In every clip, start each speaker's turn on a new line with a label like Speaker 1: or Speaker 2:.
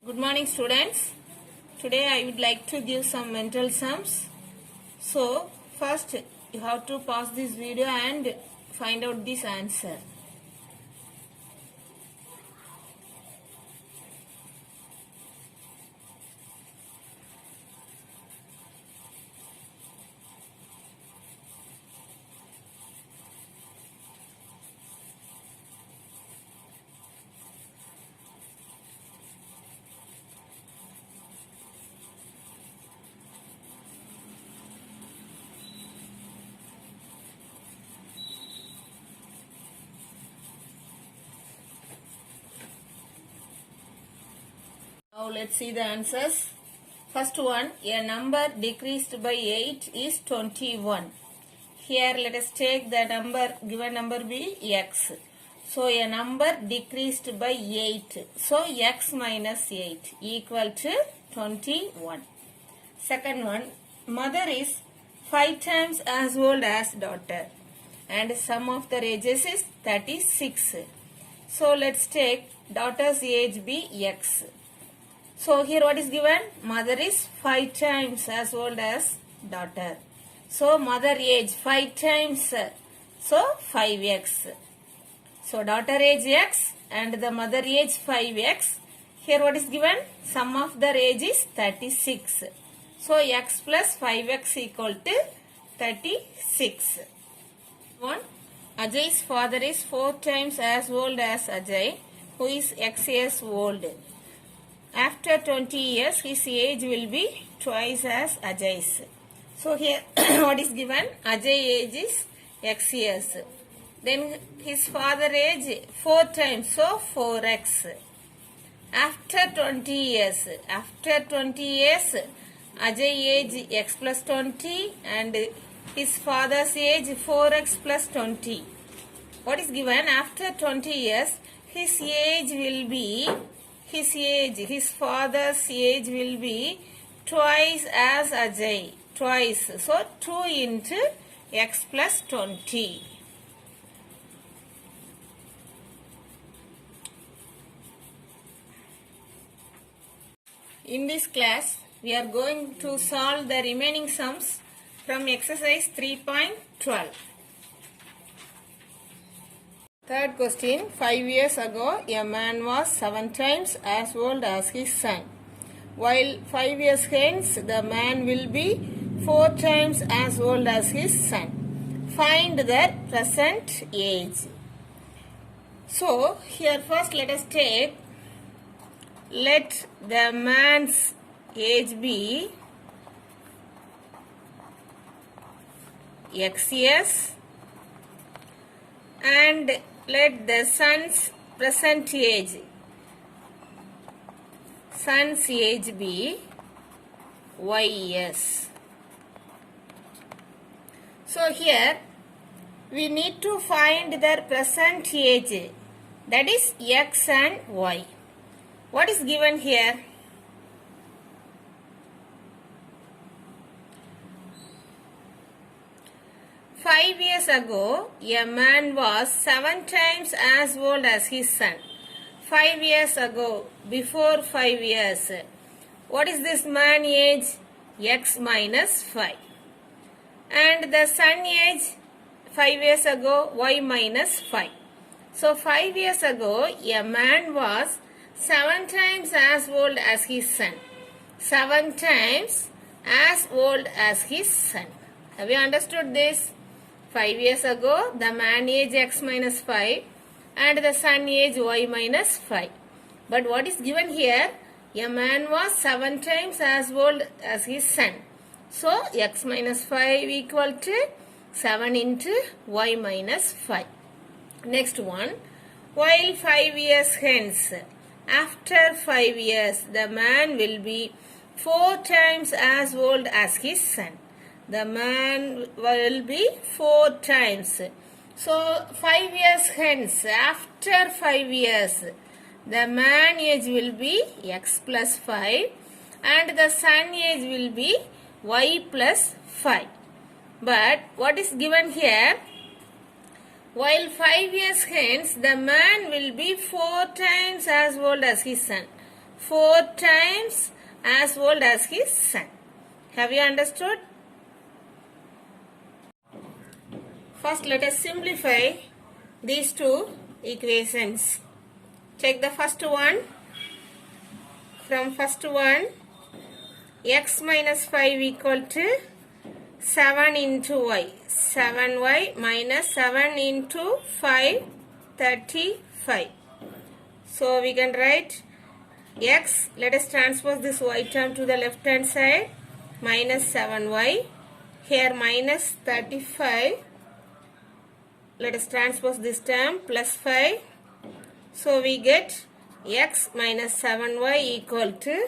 Speaker 1: Good morning, students. Today I would like to give some mental sums. So first you have to pause this video and find out this answer. Now let's see the answers. First one, a number decreased by 8 is 21. Here let us take the number, given number be x. So a number decreased by 8. So x minus 8 equal to 21. Second one, mother is 5 times as old as daughter and sum of their ages is 36. So let's take daughter's age be x. So here what is given? Mother is 5 times as old as daughter. So mother age 5 times. So 5x. So daughter age x and the mother age 5x. Here what is given? Sum of their age is 36. So x plus 5x equal to 36. 1. Ajay's father is 4 times as old as Ajay, who is x years old. After 20 years, his age will be twice as Ajay's. So here what is given? Ajay age is x years. Then his father age 4 times, so 4x. After 20 years, Ajay age x plus 20 and his father's age 4x plus 20. What is given? After 20 years, his age will be his father's age will be twice as Ajay. Twice. So 2 into x plus 20. In this class, we are going to solve the remaining sums from exercise 3.12. Third question, 5 years ago, a man was 7 times as old as his son. While 5 years hence, the man will be 4 times as old as his son. Find their present age. So, here first let us take, let the man's age be x years and let the son's present age, be y years. So here we need to find their present age, that is x and y. What is given here? "5 years ago, a man was 7 times as old as his son." 5 years ago, before 5 years. What is this man age? X minus 5. And the son age, 5 years ago, y minus 5. So 5 years ago, a man was 7 times as old as his son. 7 times as old as his son. Have you understood this? 5 years ago, the man age x minus 5 and the son age y minus 5. But what is given here? A man was 7 times as old as his son. So, x minus 5 equal to 7 into y minus 5. Next one. While 5 years hence, after 5 years, the man will be 4 times as old as his son. The man will be 4 times. So 5 years hence, after 5 years, the man age will be x plus 5 and the son age will be y plus 5. But what is given here? While 5 years hence, the man will be 4 times as old as his son. 4 times as old as his son. Have you understood? First, let us simplify these two equations. Take the first one. From first one, x minus 5 equal to 7 into y. 7y minus 7 into 5, 35. So we can write x, let us transpose this y term to the left hand side, minus 7y. Here minus 35. Let us transpose this term, plus 5. So we get x minus 7y equal to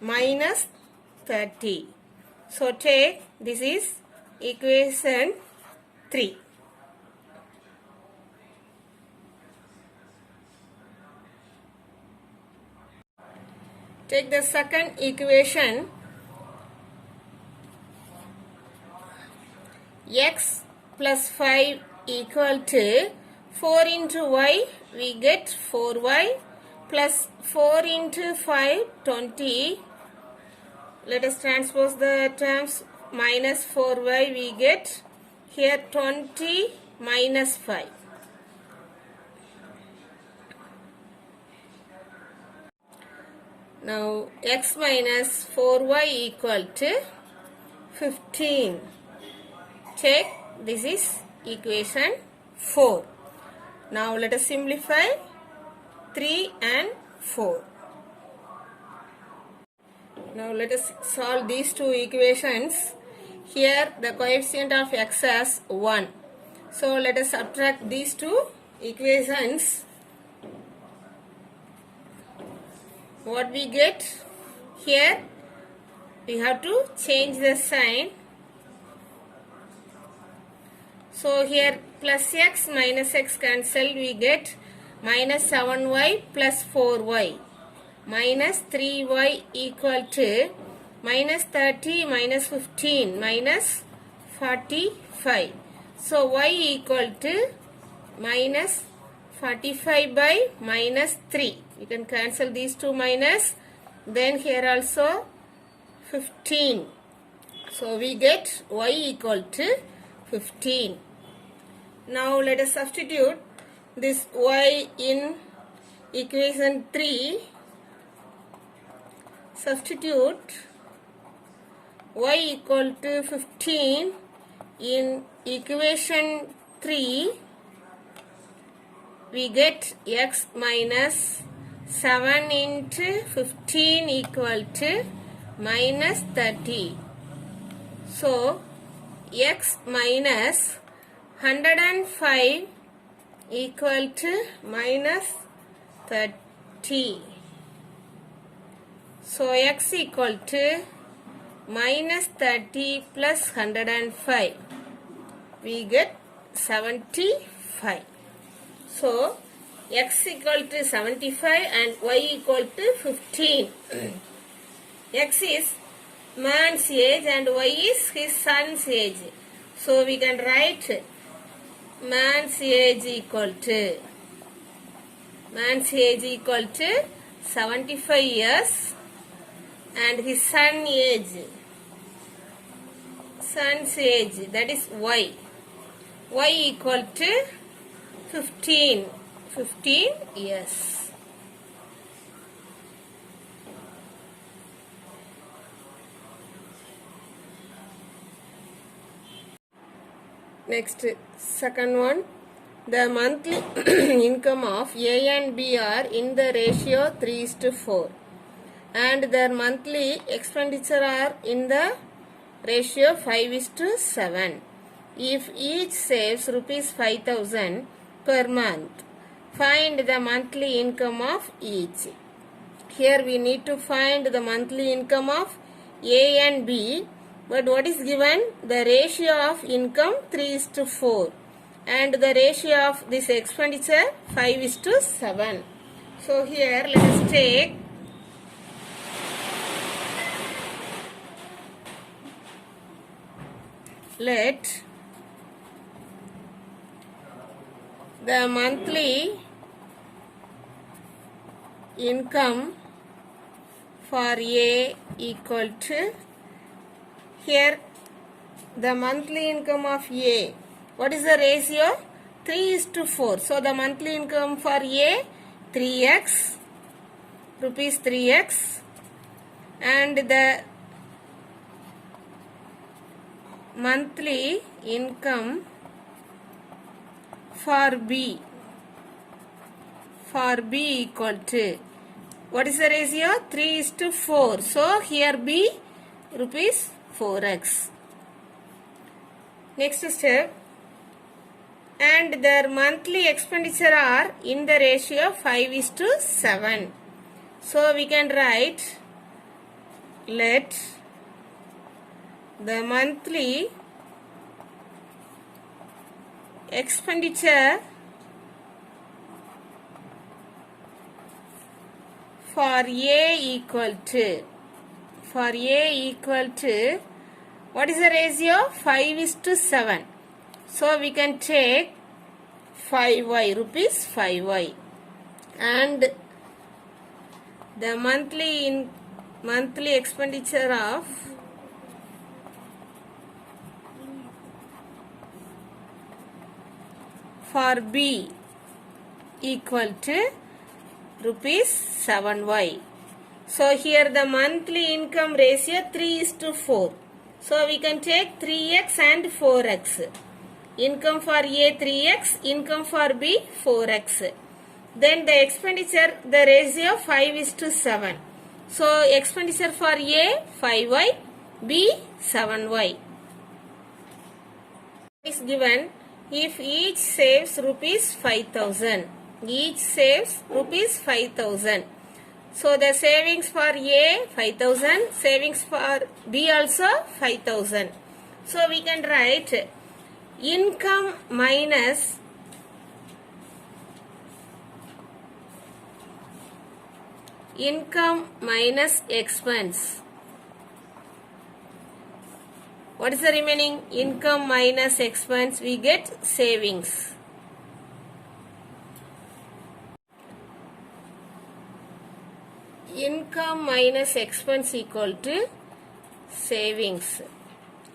Speaker 1: minus 30. So take, this is equation 3. Take the second equation, x plus 5 equal to 4 into y, we get 4y plus 4 into 5, 20. Let us transpose the terms, minus 4y we get here 20 minus 5. Now x minus 4y equal to 15. Take, this is equation 4. Now let us simplify 3 and 4. Now let us solve these two equations. Here the coefficient of x as 1. So let us subtract these two equations. What we get here, we have to change the sign. So here plus x minus x cancelled, we get minus 7y plus 4y minus 3y equal to minus 30 minus 15 minus 45. So y equal to minus 45 by minus 3. You can cancel these two minus. Then here also 15. So we get y equal to 15. Now let us substitute this y in equation 3. Substitute y equal to 15 in equation 3. We get x minus 7 into 15 equal to minus 30. So x minus 105 equal to minus 30. So x equal to minus 30 plus 105. We get 75. So x equal to 75 and y equal to 15. X is man's age and y is his son's age. So we can write man's age equal to 75 years and his son's age, that is y equal to 15 years. Next, second one, the monthly income of A and B are in the ratio 3:4 and their monthly expenditure are in the ratio 5:7. If each saves rupees 5,000 per month, find the monthly income of each. Here we need to find the monthly income of A and B. But what is given? The ratio of income 3:4 and the ratio of this expenditure 5:7. So here let us take the monthly income for A equal to, here the monthly income of A, what is the ratio? 3:4. So the monthly income for A, 3x, rupees 3x, and the monthly income for B equal to, what is the ratio? 3:4. So here B, rupees 4x. Next step, and their monthly expenditure are in the ratio 5:7. So we can write, let the monthly expenditure for A equal to, what is the ratio? 5:7. So we can take 5y, rupees 5y, and the monthly expenditure of for B equal to rupees 7y. So here the monthly income ratio 3:4. So we can take 3x and 4x. Income for A 3x, income for B 4x. Then the expenditure, the ratio 5:7. So expenditure for A 5y, B 7y. Is given if each saves rupees 5,000. Each saves rupees 5,000. So the savings for A 5,000, savings for B also 5,000. So we can write income minus expense. What is the remaining? Income minus expense, we get savings. Income minus expense equal to savings.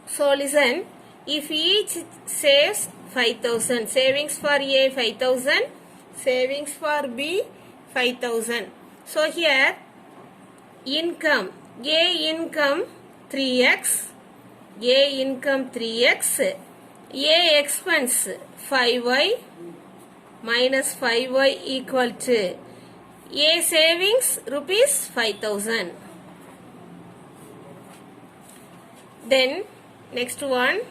Speaker 1: So listen, if each saves 5,000, savings for A 5,000, savings for B 5,000. So here income, A income 3x, A expense 5y minus 5y equal to A savings rupees 5,000. Then next one,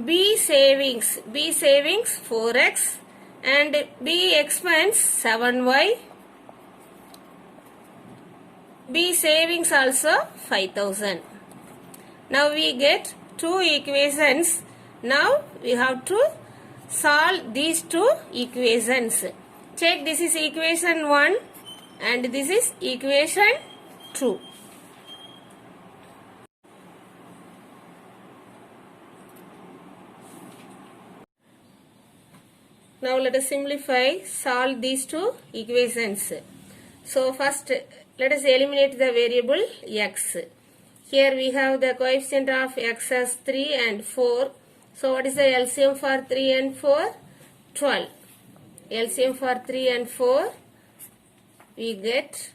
Speaker 1: B savings 4x and B expense 7y. B savings also 5,000. Now we get two equations. Now we have to solve these two equations. Check, this is equation 1 and this is equation 2. Now let us simplify, solve these two equations. So first let us eliminate the variable x. Here we have the coefficient of x as 3 and 4. So what is the LCM for 3 and 4? 12. LCM for 3 and 4, we get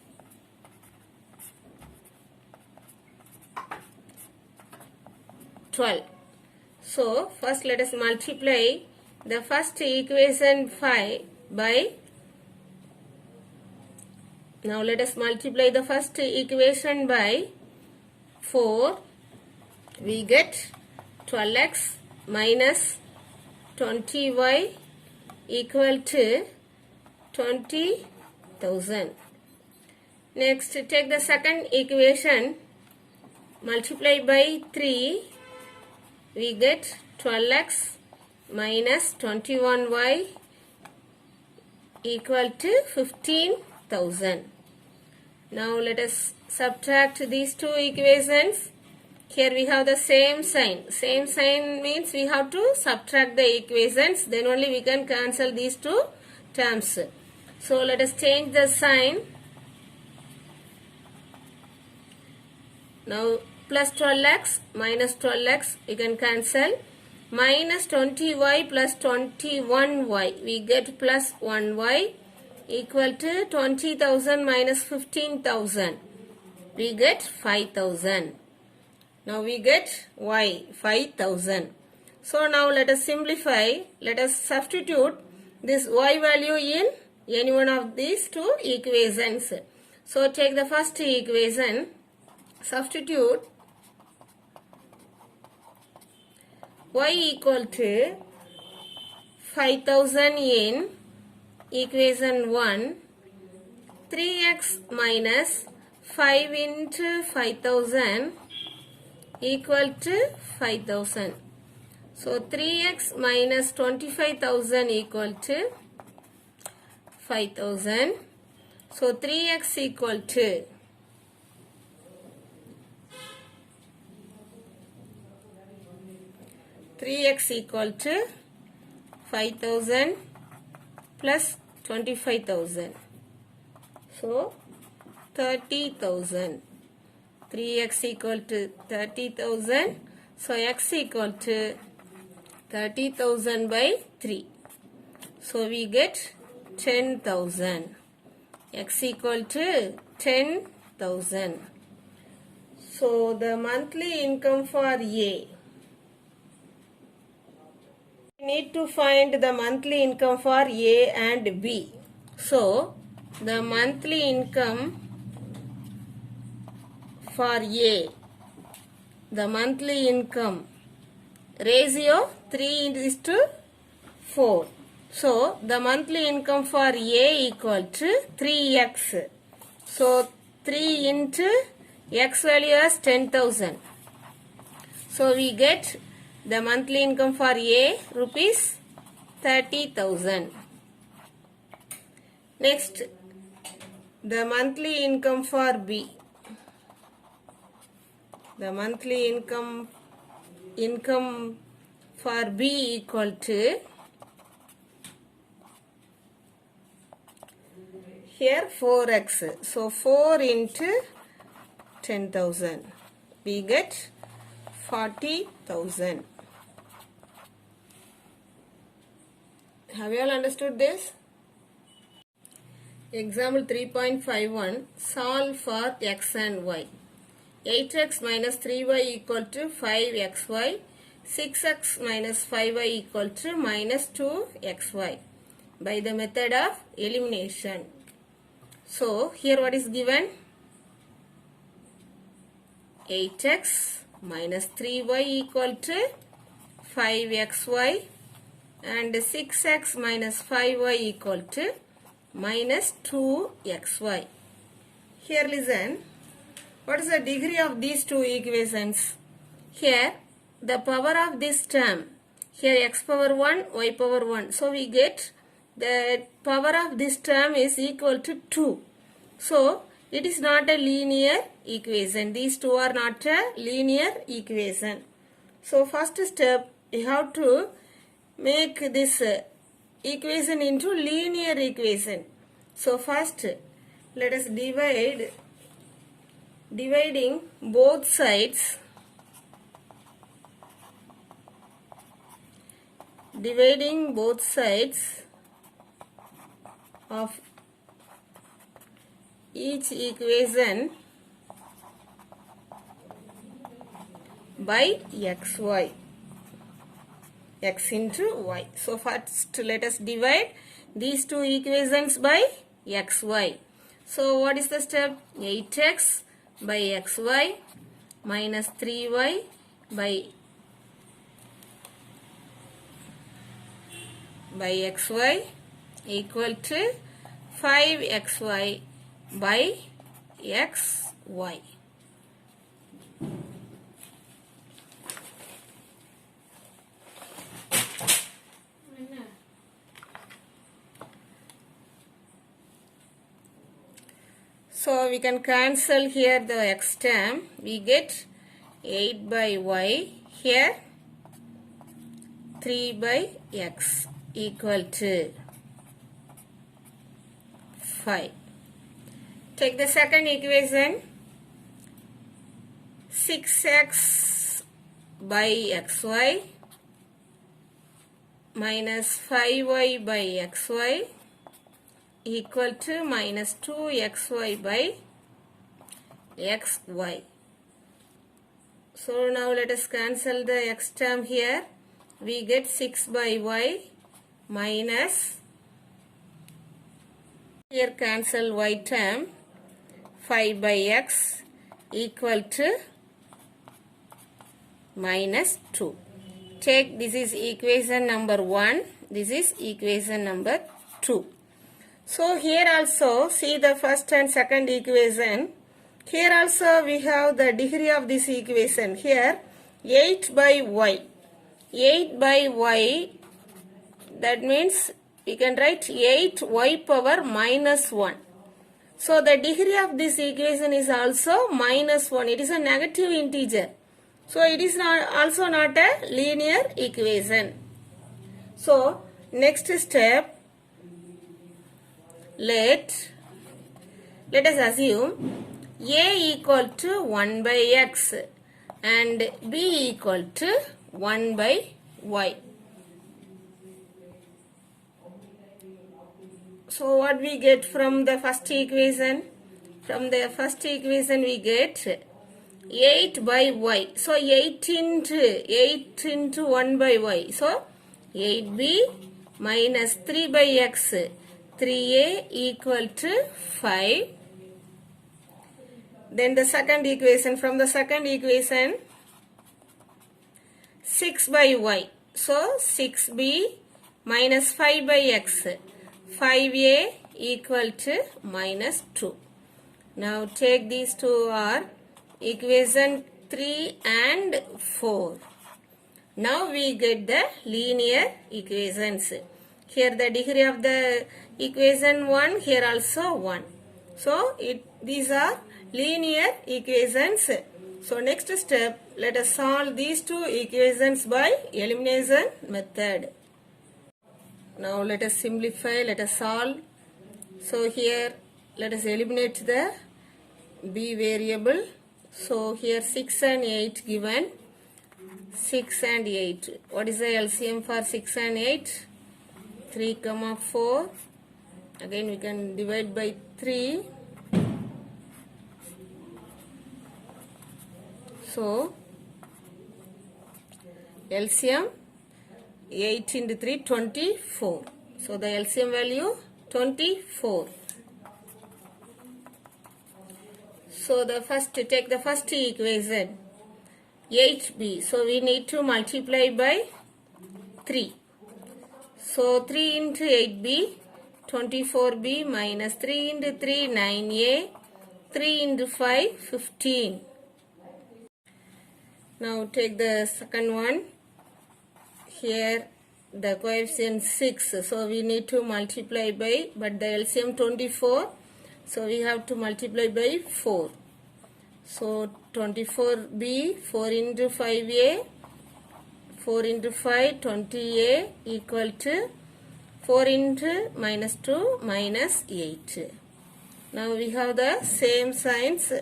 Speaker 1: 12. So first let us multiply the first equation 5 by, now let us multiply the first equation by 4. We get 12x minus 20y equal to 20,000. Next, take the second equation, multiply by 3, we get 12x minus 21y equal to 15,000. Now let us subtract these two equations. Here we have the same sign. Same sign means we have to subtract the equations. Then only we can cancel these two terms. So let us change the sign. Now plus 12x minus 12x we can cancel. Minus 20y plus 21y. We get plus 1y equal to 20,000 minus 15,000. We get 5,000. Now we get y, 5,000. So now let us simplify. Let us substitute this y value in any one of these two equations. So take the first equation. Substitute y equal to 5,000 in equation 1. 3x minus 5 into 5,000 equal to 5,000. So 3x minus 25,000 equal to 5,000. So 3x equal to 5,000 plus 25,000. So 30,000. 3x equal to 30,000. So x equal to 30,000 by 3. So we get 10,000. X equal to 10,000. So the monthly income for A. We need to find the monthly income for A and B. So the monthly income for A, the monthly income ratio 3:4. So the monthly income for A equal to 3x. So 3 into x value is 10,000. So we get the monthly income for A rupees 30,000. Next, the monthly income for B. The monthly income for B equal to, here 4x. So 4 into 10,000. We get 40,000. Have you all understood this? Example 3.51. Solve for x and y. 8x minus 3y equal to 5xy. 6x minus 5y equal to minus 2xy by the method of elimination. So here what is given? 8x minus 3y equal to 5xy and 6x minus 5y equal to minus 2xy. Here listen. What is the degree of these two equations? Here the power of this term. Here x power 1, y power 1. So we get the power of this term is equal to 2. So it is not a linear equation. These two are not a linear equation. So first step, you have to make this equation into linear equation. So first let us dividing both sides. Dividing both sides of each equation by xy. X into y. So first let us divide these two equations by xy. So what is the step? 8x by xy minus 3y by xy equal to 5xy by xy. So we can cancel here the x term. We get 8 by y. Here 3 by x equal to 5. Take the second equation. 6x by xy minus 5y by xy equal to minus 2xy by xy. So now let us cancel the x term here. We get 6 by y minus, here cancel y term, 5 by x equal to minus 2. Take, this is equation number 1, this is equation number 2. So here also see the first and second equation. Here also we have the degree of this equation. Here 8 by y. 8 by y, that means we can write 8y power minus 1. So the degree of this equation is also minus 1. It is a negative integer. So it is also not a linear equation. So next step, let us assume a equal to 1 by x and b equal to 1 by y. So what we get from the first equation? From the first equation we get 8 by y. So 8 into 1 by y. So 8b minus 3 by x. 3a equal to 5. Then the second equation, from the second equation 6 by y. So 6b minus 5 by x. 5a equal to minus 2. Now take these two are equation 3 and 4. Now we get the linear equations. Here the degree of the equation 1, here also 1. So these are linear equations. So next step, let us solve these two equations by elimination method. Now let us simplify, let us solve. So here let us eliminate the b variable. So here 6 and 8 given. 6 and 8. What is the LCM for 6 and 8? 3, 4. Again we can divide by 3. So LCM 8 into 3, 24. So the LCM value 24. So the first, take the first equation 8b. So we need to multiply by 3. So 3 into 8b, 24b minus 3 into 3, 9a, 3 into 5, 15. Now take the second one. Here the coefficient 6. So we need to multiply by, but the LCM 24. So we have to multiply by 4. So 24b, 4 into 5a, 4 into 5, 20a equal to 4 into minus 2 minus 8. Now we have the same signs.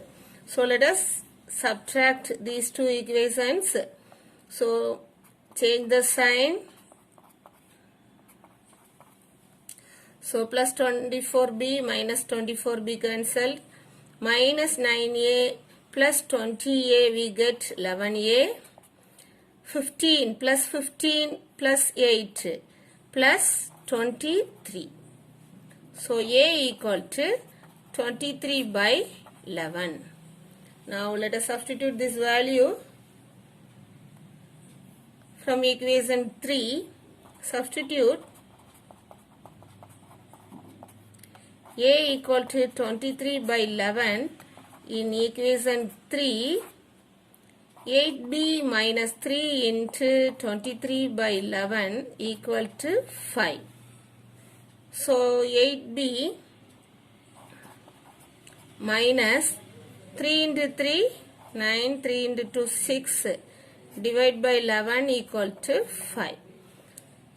Speaker 1: So let us subtract these two equations. So change the sign. So plus 24b minus 24b cancelled. Minus 9a plus 20a we get 11a. 15 plus 8 plus 23. So a equal to 23 by 11. Now let us substitute this value from equation 3. Substitute a equal to 23 by 11 in equation 3. 8b minus 3 into 23 by 11 equal to 5. So 8b minus 3 into 3, 9, 3 into 2, 6. Divide by 11 equal to 5.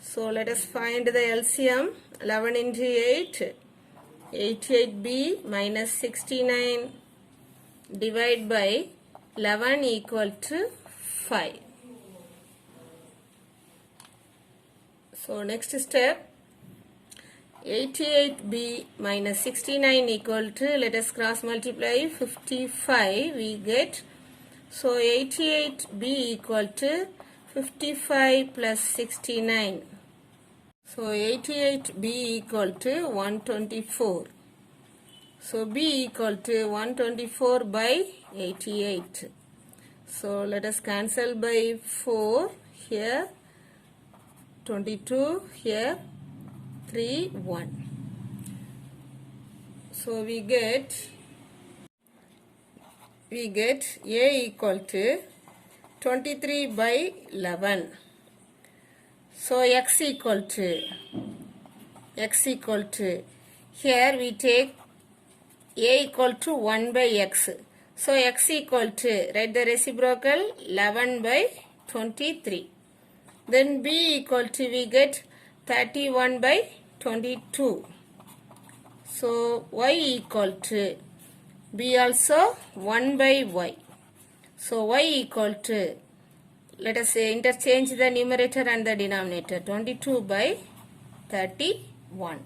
Speaker 1: So let us find the LCM. 11 into 8, 88b minus 69 divide by 11 equal to 5. So next step, 88b minus 69 equal to, let us cross multiply 55, we get, so 88b equal to 55 plus 69. So 88b equal to 124. So b equal to 124 by 88. So let us cancel by 4 here, 22 here, 3, 1. So we get A equal to 23 by 11. So x equal to, here we take A equal to 1 by x. So x equal to, write the reciprocal, 11 by 23. Then b equal to, we get 31 by 22. So y equal to, b also 1 by y. So y equal to, let us say interchange the numerator and the denominator, 22 by 31.